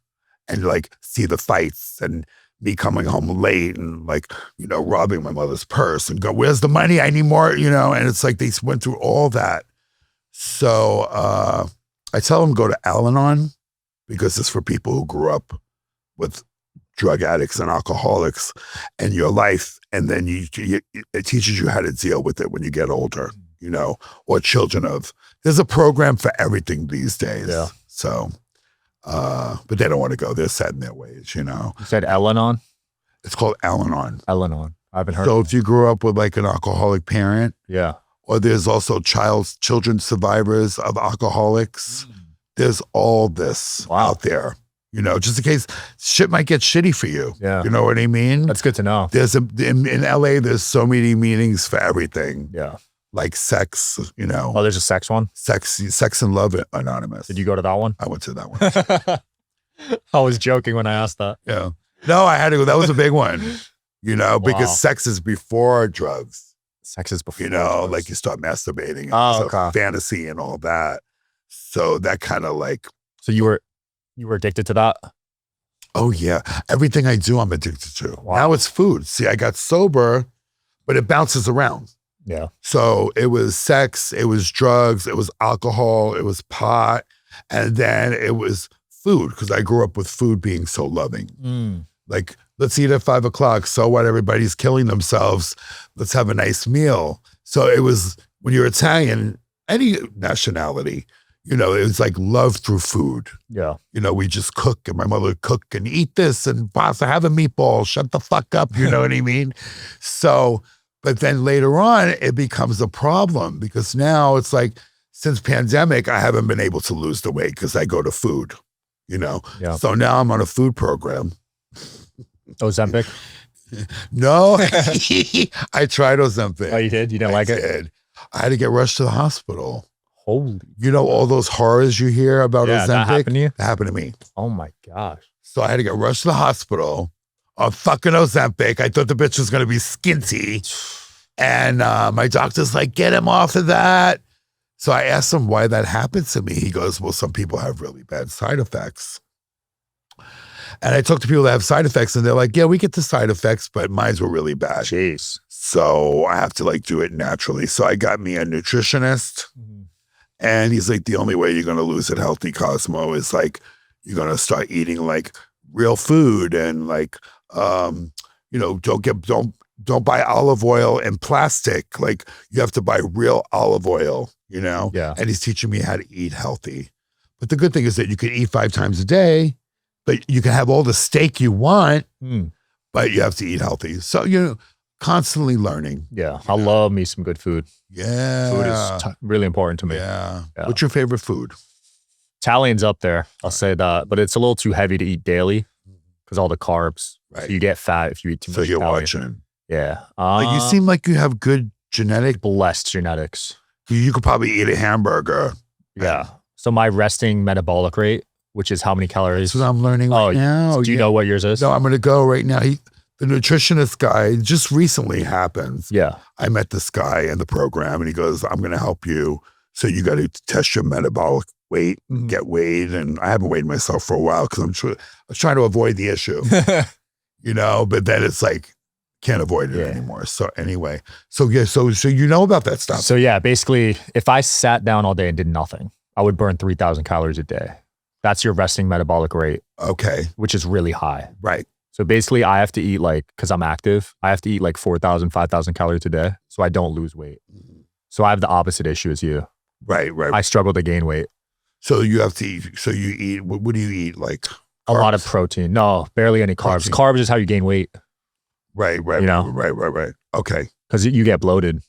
and like see the fights and me coming home late and like, robbing my mother's purse and go, where's the money? I need more, and it's like they went through all that. So I tell them go to Al-Anon because it's for people who grew up with drug addicts and alcoholics and your life. And then it teaches you how to deal with it when you get older, or children of. There's a program for everything these days.
Yeah.
So, but they don't want to go. They're set in their ways,
You said Al-Anon?
It's called Al-Anon.
Al-Anon. I haven't heard
So
of it.
if you grew up with like an alcoholic parent,
Yeah.
or there's also children survivors of alcoholics. There's all this out there, just in case shit might get shitty for you.
Yeah.
You know what I mean?
That's good to know.
There's in LA, there's so many meetings for everything.
Yeah.
Like sex,
Oh, there's a sex one?
Sex and Love Anonymous.
Did you go to that one?
I went to that one.
I was joking when I asked that.
Yeah. No, I had to go. That was a big one,
Wow.
because sex is before drugs.
Sex is before.
Like you start masturbating. And
Oh,
so
okay.
fantasy and all that. So that kind of like.
So you were addicted to that?
Oh yeah. Everything I do, I'm addicted to.
Wow.
Now it's food. See, I got sober, but it bounces around.
Yeah.
So it was sex, it was drugs, it was alcohol, it was pot, and then it was food because I grew up with food being so loving. Like, let's eat at 5 o'clock. So what? Everybody's killing themselves. Let's have a nice meal. So it was, when you're Italian, any nationality, it was like love through food.
Yeah.
We just cook and my mother would cook and eat this and pasta, have a meatball, shut the fuck up. You know what I mean? So, but then later on, it becomes a problem because now it's like, since pandemic, I haven't been able to lose the weight because I go to food,
Yeah.
So now I'm on a food program.
Ozempic?
No, I tried Ozempic.
Oh, you did? You didn't like it?
I had to get rushed to the hospital.
Holy.
All those horrors you hear about Ozempic?
That happened to you?
That happened to me.
Oh my gosh.
So I had to get rushed to the hospital on fucking Ozempic. I thought the bitch was going to be skinty. And my doctor's like, get him off of that. So I asked him why that happened to me. He goes, well, some people have really bad side effects. And I talk to people that have side effects and they're like, yeah, we get the side effects, but mine were really bad.
Jeez.
So I have to like do it naturally. So I got me a nutritionist and he's like, the only way you're going to lose it healthy, Cosmo, is like, you're going to start eating like real food and like, don't buy olive oil in plastic. Like you have to buy real olive oil,
Yeah.
And he's teaching me how to eat healthy. But the good thing is that you can eat 5 times a day, but you can have all the steak you want, but you have to eat healthy. So, constantly learning.
Yeah. I love me some good food.
Yeah.
Food is really important to me.
Yeah.
Yeah.
What's your favorite food?
Italian's up there. I'll say that, but it's a little too heavy to eat daily because all the carbs.
Right.
So you get fat if you eat too much.
So you're
Italian.
watching.
Yeah.
Like you seem like you have good genetic.
Blessed genetics.
You could probably eat a hamburger.
Yeah. So my resting metabolic rate, which is how many calories.
That's what I'm learning right now.
Do you know what yours is?
No, I'm going to go right now. The nutritionist guy just recently happens.
Yeah.
I met this guy in the program and he goes, I'm going to help you. So you got to test your metabolic weight, get weighed. And I haven't weighed myself for a while because I was trying to avoid the issue, but then it's like, can't avoid it anymore. So anyway, so you know about that stuff.
So yeah, basically if I sat down all day and did nothing, I would burn 3,000 calories a day. That's your resting metabolic rate.
Okay.
Which is really high.
Right.
So basically I have to eat because I'm active, I have to eat 4,000, 5,000 calories a day so I don't lose weight. So I have the opposite issue as you.
Right.
I struggle to gain weight.
So you have to eat, so you eat, what do you eat? Like carbs?
A lot of protein. No, barely any carbs. Carbs is how you gain weight.
Right. Right. Okay.
Because you get bloated.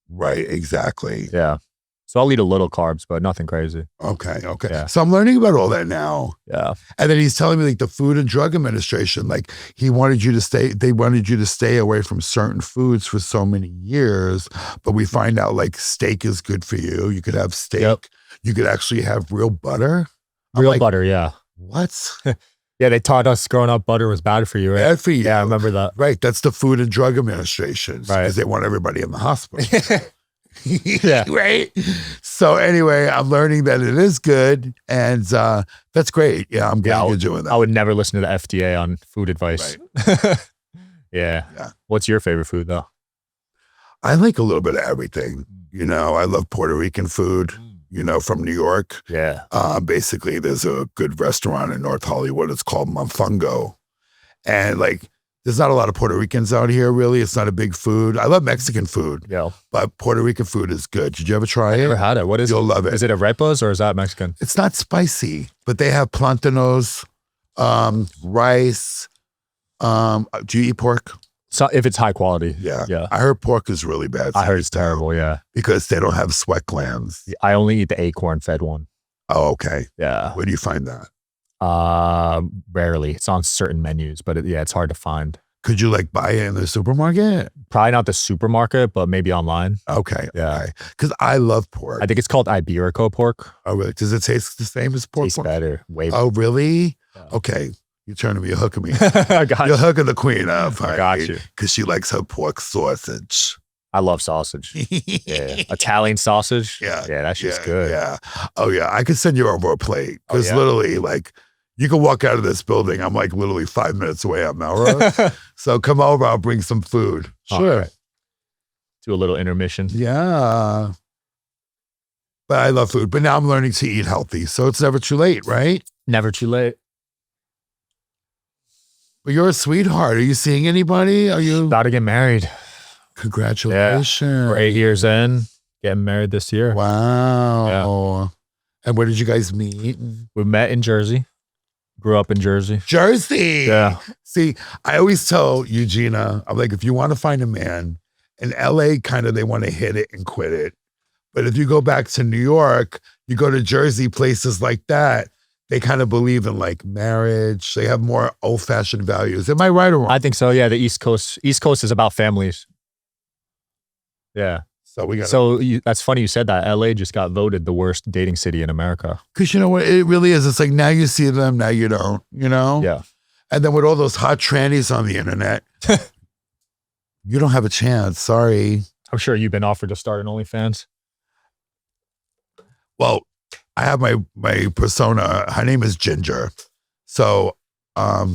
Right. Exactly.
Yeah. So I'll eat a little carbs, but nothing crazy.
Okay.
Yeah.
So I'm learning about all that now.
Yeah.
And then he's telling me the Food and Drug Administration, they wanted you to stay away from certain foods for so many years, but we find out steak is good for you. You could have steak. Yep. You could actually have real butter.
Real butter. Yeah.
What?
Yeah. They taught us growing up butter was bad for you, right?
Bad for you.
Yeah. I remember that.
Right. That's the Food and Drug Administration.
Right.
Because they want everybody in the hospital.
Yeah.
Right. So anyway, I'm learning that it is good, and that's great. Yeah, I'm glad you're doing that.
I would never listen to the FDA on food advice. Right. Yeah. What's your favorite food though?
I like a little bit of everything. I love Puerto Rican food. From New York.
Yeah.
Basically, there's a good restaurant in North Hollywood. It's called Mofongo, and there's not a lot of Puerto Ricans out here, really. It's not a big food. I love Mexican food, but Puerto Rican food is good. Did you ever try it?
Never had it. What is it?
You'll love it.
Is it arepas or is that Mexican?
It's not spicy, but they have plantanos, rice. Do you eat pork?
So if it's high quality.
Yeah.
Yeah.
I heard pork is really bad.
I heard it's terrible, yeah.
Because they don't have sweat glands.
I only eat the acorn-fed one.
Oh, okay.
Yeah.
Where do you find that?
Rarely. It's on certain menus, but it's hard to find.
Could you buy it in the supermarket?
Probably not the supermarket, but maybe online.
Okay.
Yeah.
Because I love pork.
I think it's called Iberico pork.
Oh, really? Does it taste the same as pork?
Tastes better. Way better.
Oh, really?
Yeah.
Okay. You're turning me, you're hooking me.
I got
You're
you.
hooking the queen up.
I got you.
Because she likes her pork sausage.
I love sausage. Yeah. Italian sausage.
Yeah.
Yeah, that shit's good.
Yeah. Oh, yeah. I could send you over a plate. Because literally, you can walk out of this building. I'm literally 5 minutes away on Melrose. So come over. I'll bring some food. Sure.
Right. Do a little intermission.
Yeah. But I love food. But now I'm learning to eat healthy. So it's never too late, right?
Never too late.
But you're a sweetheart. Are you seeing anybody? Are you
about to get married?
Congratulations.
Yeah. We're 8 years in, getting married this year.
Wow.
Yeah.
And where did you guys meet?
We met in Jersey. Grew up in Jersey.
Jersey.
Yeah.
See, I always tell Eugenia, I'm if you want to find a man, in LA, they want to hit it and quit it. But if you go back to New York, you go to Jersey, places like that, they kind of believe in marriage. They have more old-fashioned values. Am I right or wrong?
I think so. Yeah, the East Coast. East Coast is about families. Yeah.
So we got.
So that's funny you said that. LA just got voted the worst dating city in America.
Because you know what it really is. It's now you see them, now you don't.
Yeah.
And then with all those hot trannies on the internet, you don't have a chance. Sorry.
I'm sure you've been offered to start an OnlyFans.
Well, I have my persona. Her name is Ginger. So I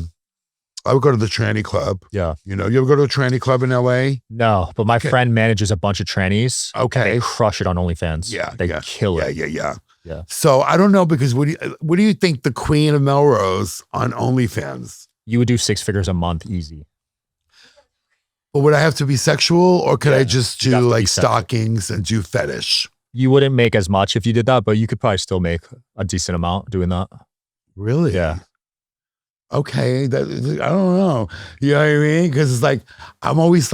would go to the tranny club.
Yeah.
You ever go to a tranny club in LA?
No, but my friend manages a bunch of trannies.
Okay.
They crush it on OnlyFans.
Yeah.
They kill it.
Yeah. So I don't know, because what do you think the Queen of Melrose on OnlyFans?
You would do 6 figures a month easy.
But would I have to be sexual, or could I just do stockings
sexual
and do fetish?
You wouldn't make as much if you did that, but you could probably still make a decent amount doing that.
Really?
Yeah.
Okay. I don't know. You know what I mean? Because it's I'm always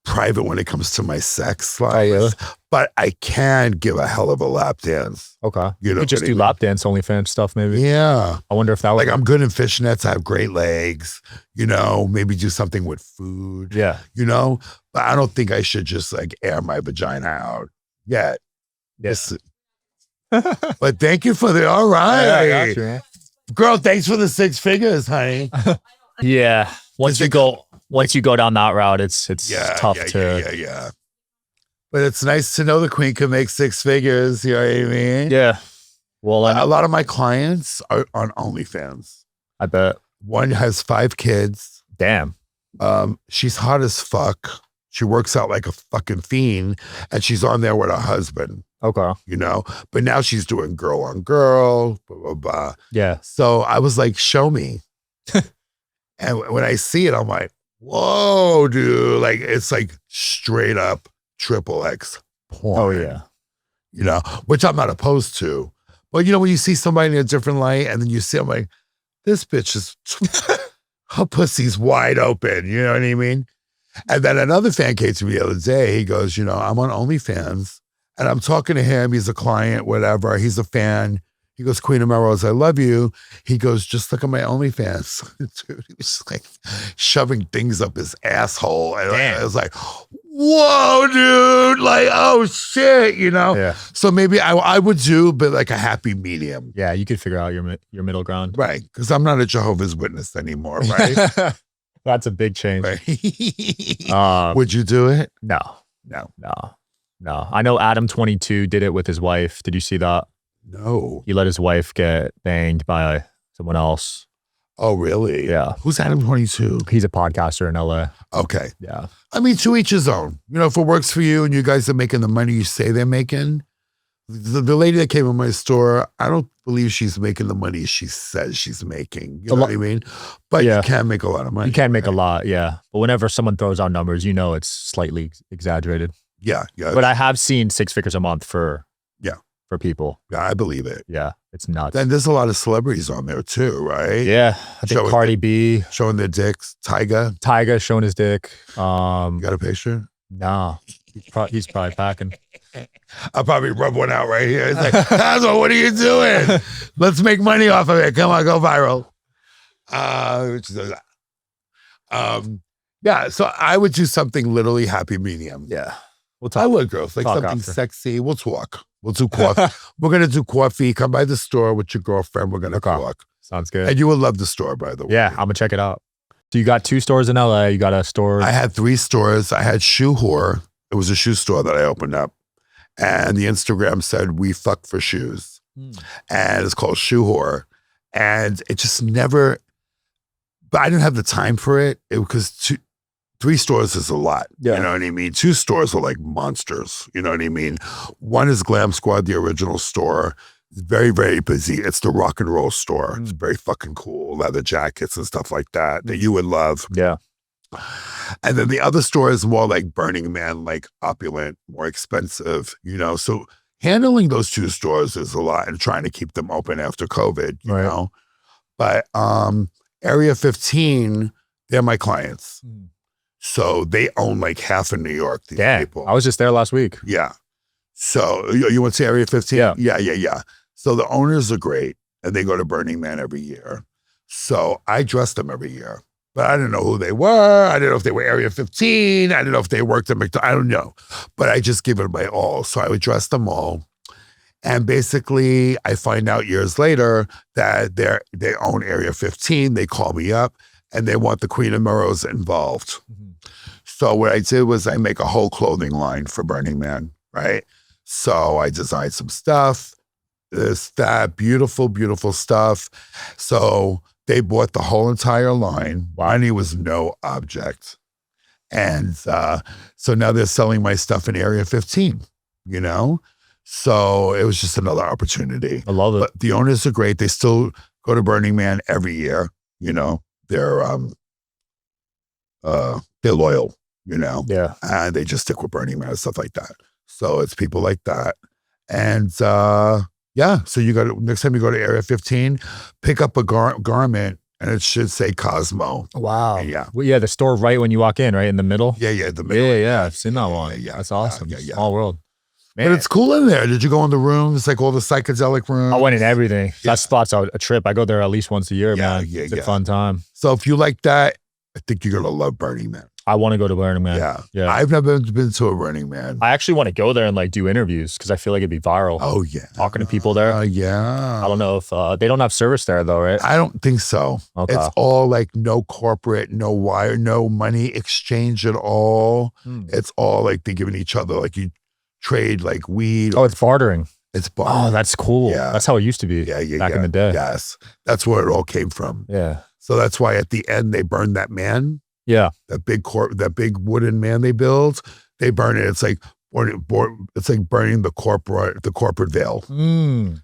private when it comes to my sex life.
Oh, really?
But I can give a hell of a lap dance.
Okay.
You
You
know
could just
what I
do
mean?
lap dance OnlyFans stuff, maybe.
Yeah.
I wonder if that would
Like I'm good in fishnets. I have great legs, maybe do something with food,
Yeah.
but I don't think I should just like air my vagina out yet.
Yes.
But thank you for the, all right.
Yeah, I got you, man.
Girl, thanks for the 6 figures, honey.
Yeah. Once you go down that route, it's tough to.
Yeah. But it's nice to know the queen can make 6 figures. You know what I mean?
Yeah. Well,
A lot of my clients are on OnlyFans.
I bet.
One has 5 kids.
Damn.
She's hot as fuck. She works out like a fucking fiend, and she's on there with her husband.
Okay.
But now she's doing girl on girl, blah, blah, blah.
Yeah.
So I was like, show me. And when I see it, I'm like, whoa, dude. Like, it's like straight up XXX porn.
Oh yeah.
Which I'm not opposed to. But when you see somebody in a different light and then you see, I'm like, this bitch is, her pussy's wide open. You know what I mean? And then another fan came to me the other day. He goes, I'm on OnlyFans and I'm talking to him. He's a client, whatever. He's a fan. He goes, Queen of Melrose, I love you. He goes, just look at my OnlyFans. Dude, he was like shoving things up his asshole. And I was like, whoa, dude. Like, oh shit,
Yeah.
So maybe I would do, but like a happy medium.
Yeah. You could figure out your middle ground.
Right. Because I'm not a Jehovah's Witness anymore, right?
That's a big change.
Right. Would you do it?
No. I know Adam 22 did it with his wife. Did you see that?
No.
He let his wife get banged by someone else.
Oh, really?
Yeah.
Who's Adam 22?
He's a podcaster in LA.
Okay.
Yeah.
I mean, to each his own. If it works for you and you guys are making the money you say they're making. The lady that came in my store, I don't believe she's making the money she says she's making. You know what I mean? But you can make a lot of money.
You can make a lot, yeah. But whenever someone throws out numbers, it's slightly exaggerated.
Yeah.
But I have seen 6 figures a month for people.
Yeah, I believe it.
Yeah, it's nuts.
Then there's a lot of celebrities on there too, right?
Yeah, I think Cardi B.
Showing their dicks.
Tyga showing his dick.
You got a picture?
Nah, he's probably packing.
I'll probably rub one out right here. It's like, Cosmo, what are you doing? Let's make money off of it. Come on, go viral. Yeah, so I would do something literally happy medium.
Yeah.
We'll talk. I would, girls. Like something after. Sexy. We'll talk. We'll do coffee. We're going to do coffee. Come by the store with your girlfriend. We're going to talk.
Sounds good.
And you will love the store, by the way.
Yeah, I'm going to check it out. So you got 2 stores in LA. You got a store.
I had 3 stores. I had Shoe Whore. It was a shoe store that I opened up. And the Instagram said, we fuck for shoes. And it's called Shoe Whore. And it just never, but I didn't have the time for it. Because 3 stores is a lot.
Yeah.
You know what I mean? 2 stores are like monsters. You know what I mean? One is Glam Squad, the original store. It's very, very busy. It's the rock and roll store. It's very fucking cool. Leather jackets and stuff like that you would love.
Yeah.
And then the other store is more like Burning Man, like opulent, more expensive, So handling those 2 stores is a lot and trying to keep them open after COVID, you know? But Area 15, they're my clients. So they own like half of New York, these people.
I was just there last week.
Yeah. So you went to Area 15? Yeah. So the owners are great and they go to Burning Man every year. So I dress them every year. But I didn't know who they were. I didn't know if they were Area 15. I didn't know if they worked at McDonald's. I don't know. But I just give it my all. So I would dress them all. And basically, I find out years later that they own Area 15. They call me up and they want the Queen of Melrose involved. So what I did was I make a whole clothing line for Burning Man, right? So I designed some stuff, that beautiful, beautiful stuff. So they bought the whole entire line. Money was no object. And so now they're selling my stuff in Area 15, So it was just another opportunity.
I love it.
But the owners are great. They still go to Burning Man every year, They're loyal,
Yeah.
And they just stick with Burning Man and stuff like that. So it's people like that. And so you got to, next time you go to Area 15, pick up a garment and it should say Cosmo.
Wow.
Yeah.
Well, yeah, the store right when you walk in, right in the middle.
Yeah, the middle.
Yeah. I've seen that one.
Yeah,
That's awesome.
yeah.
Small world. Man.
But it's cool in there. Did you go in the rooms, like all the psychedelic rooms?
I went in everything. That spot's a trip. I go there at least once a year, man. It's a fun time.
So if you like that, I think you're gonna love Burning Man.
I want to go to Burning Man.
Yeah. I've never been to a Burning Man.
I actually want to go there and like do interviews because I feel like it'd be viral.
Oh yeah.
Talking to people there.
Yeah.
I don't know if they don't have service there though, right?
I don't think so.
Okay.
It's all like no corporate, no wire, no money exchange at all. It's all like they're giving each other, like you trade like weed.
Oh, it's bartering.
It's bartering.
Oh, that's cool.
Yeah.
That's how it used to be back in the day.
Yes. That's where it all came from.
Yeah.
So that's why at the end they burned that man.
Yeah.
That big wooden man they built. They burn it. It's like it's like burning the corporate veil. And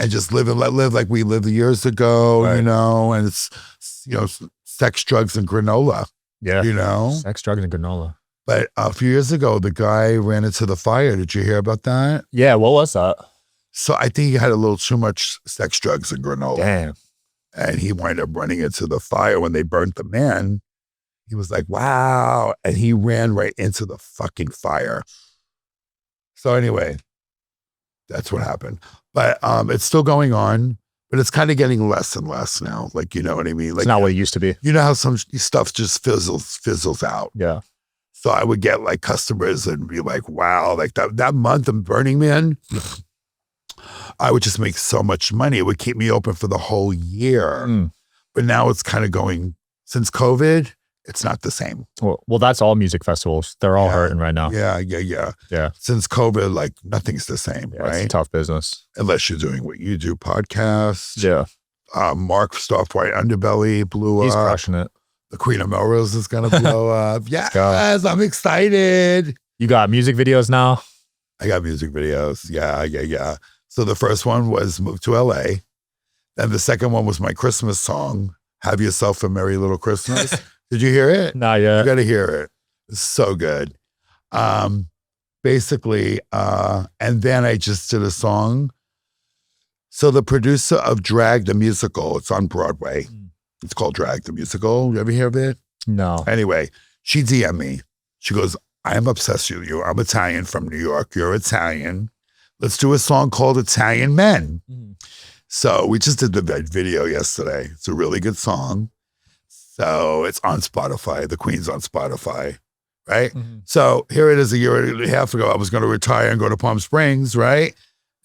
just live and let live like we lived years ago,
right.
you know, and it's, you know, sex, drugs, and granola.
Yeah.
You know?
Sex, drugs, and granola.
But a few years ago, the guy ran into the fire. Did you hear about that?
Yeah, what was that?
So I think he had a little too much sex, drugs, and granola.
Damn.
And he wound up running into the fire when they burnt the man. He was like, wow. And he ran right into the fucking fire. So anyway, that's what happened. But it's still going on, but it's kind of getting less and less now. Like, you know what I mean? Like,
it's not what it used to be.
You know how some stuff just fizzles out.
Yeah.
So I would get like customers and be like, wow, like that month of Burning Man, I would just make so much money. It would keep me open for the whole year. But now it's kind of going, since COVID, it's not the same.
Well, that's all music festivals. They're all hurting right now.
Yeah. Since COVID, like nothing's the same, right?
It's a tough business.
Unless you're doing what you do, podcasts.
Yeah.
Mark Soft White Underbelly blew
He's
up.
crushing it.
The Queen of Melrose is going to blow up. Yes, I'm excited.
You got music videos now?
I got music videos. Yeah. So the first one was Move to LA. Then the second one was my Christmas song, Have Yourself a Merry Little Christmas. Did you hear it?
Not yet.
You got to hear it. It's so good. Basically, and then I just did a song. So the producer of Drag the Musical, it's on Broadway. It's called Drag the Musical. You ever hear of it?
No.
Anyway, she DM'd me. She goes, I am obsessed with you. I'm Italian from New York. You're Italian. Let's do a song called Italian Men. So we just did the video yesterday. It's a really good song. So it's on Spotify. The Queen's on Spotify, right? So here it is a year and a half ago. I was going to retire and go to Palm Springs, right?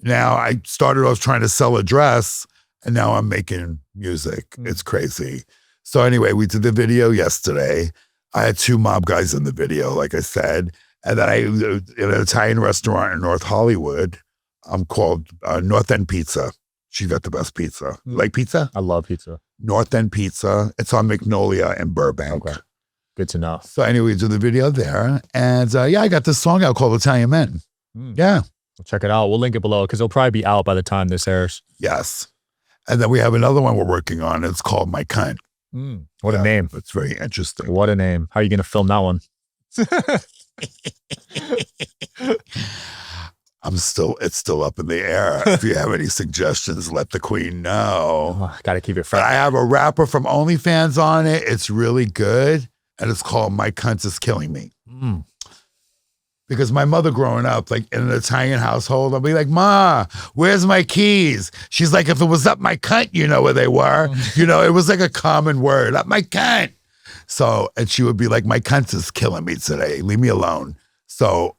Now I started off trying to sell a dress and now I'm making music. It's crazy. So anyway, we did the video yesterday. I had 2 mob guys in the video, like I said. And then in an Italian restaurant in North Hollywood, called North End Pizza. She's got the best pizza. You like pizza?
I love pizza.
North End Pizza. It's on Magnolia in Burbank.
Okay. Good to know.
So anyway, we did the video there. And I got this song out called Italian Men. Yeah.
Check it out. We'll link it below because it'll probably be out by the time this airs.
Yes. And then we have another one we're working on. It's called My Cunt.
What a name.
It's very interesting.
What a name. How are you going to film that one?
It's still up in the air. If you have any suggestions, let the Queen know.
Got to keep it fresh.
But I have a rapper from OnlyFans on it. It's really good. And it's called My Cunt is Killing Me. Because my mother growing up, like in an Italian household, I'll be like, Ma, where's my keys? She's like, if it was up my cunt, you know where they were. You know, it was like a common word, up my cunt. So, and she would be like, my cunt is killing me today. Leave me alone. So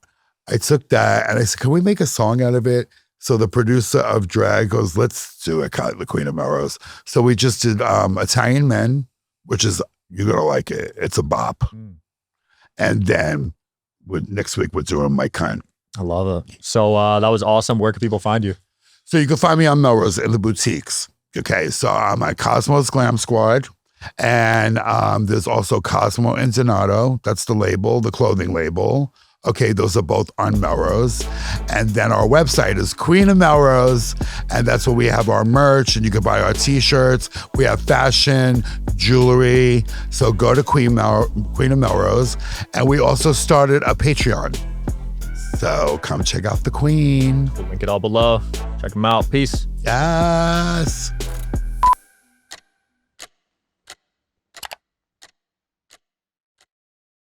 I took that and I said, can we make a song out of it? So the producer of Drag goes, let's do it, the Queen of Melrose. So we just did Italian Men, which is, you're going to like it. It's a bop. And then next week we're doing My Cunt.
I love it. So that was awesome. Where can people find you?
So you can find me on Melrose in the boutiques. Okay, so I'm at Cosmo's Glam Squad. And there's also Cosmo and Donato. That's the label, the clothing label. Okay, those are both on Melrose. And then our website is Queen of Melrose. And that's where we have our merch and you can buy our t-shirts. We have fashion, jewelry. So go to Queen of Melrose. And we also started a Patreon. So come check out the Queen.
We'll link it all below. Check them out. Peace.
Yes.